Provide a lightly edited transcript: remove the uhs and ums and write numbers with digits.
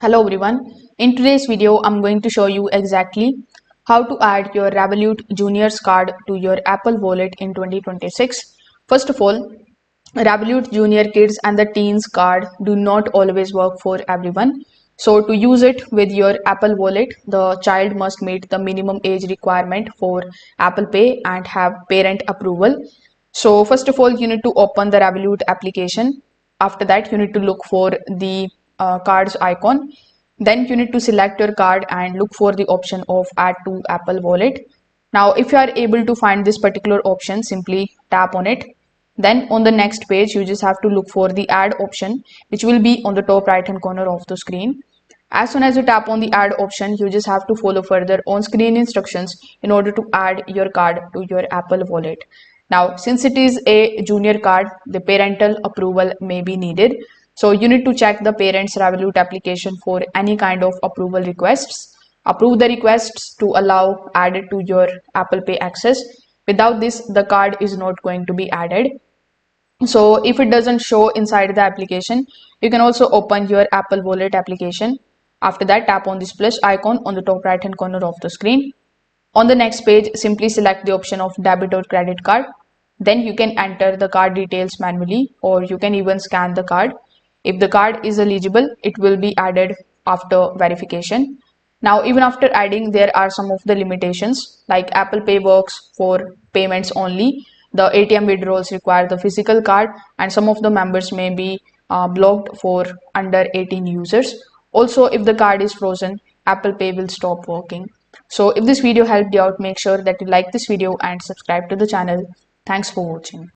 Hello everyone. In today's video, I'm going to show you exactly how to add your Revolut Juniors card to your Apple Wallet in 2026. First of all, Revolut Junior Kids and the Teens card do not always work for everyone. So to use it with your Apple Wallet, the child must meet the minimum age requirement for Apple Pay and have parent approval. So first of all, you need to open the Revolut application. After that, you need to look for the cards icon. Then you need to select your card and look for the option of add to Apple Wallet. Now, if you are able to find this particular option, simply tap on it. Then on the next page, you just have to look for the add option, which will be on the top right hand corner of the screen. As soon as you tap on the add option, you just have to follow further on screen instructions in order to add your card to your Apple Wallet. Now, since it is a junior card, the parental approval may be needed. So you need to check the parents Revolut application for any kind of approval requests. Approve the requests to allow added to your Apple Pay access. Without this, the card is not going to be added. So if it doesn't show inside the application, you can also open your Apple Wallet application. After that, tap on this plus icon on the top right hand corner of the screen. On the next page, simply select the option of debit or credit card. Then you can enter the card details manually, or you can even scan the card. If the card is eligible, it will be added after verification. Now, even after adding, there are some of the limitations, like Apple Pay works for payments only. The ATM withdrawals require the physical card, and some of the members may be blocked for under 18 users. Also, if the card is frozen, Apple Pay will stop working. So if this video helped you out, make sure that you like this video and subscribe to the channel. Thanks for watching.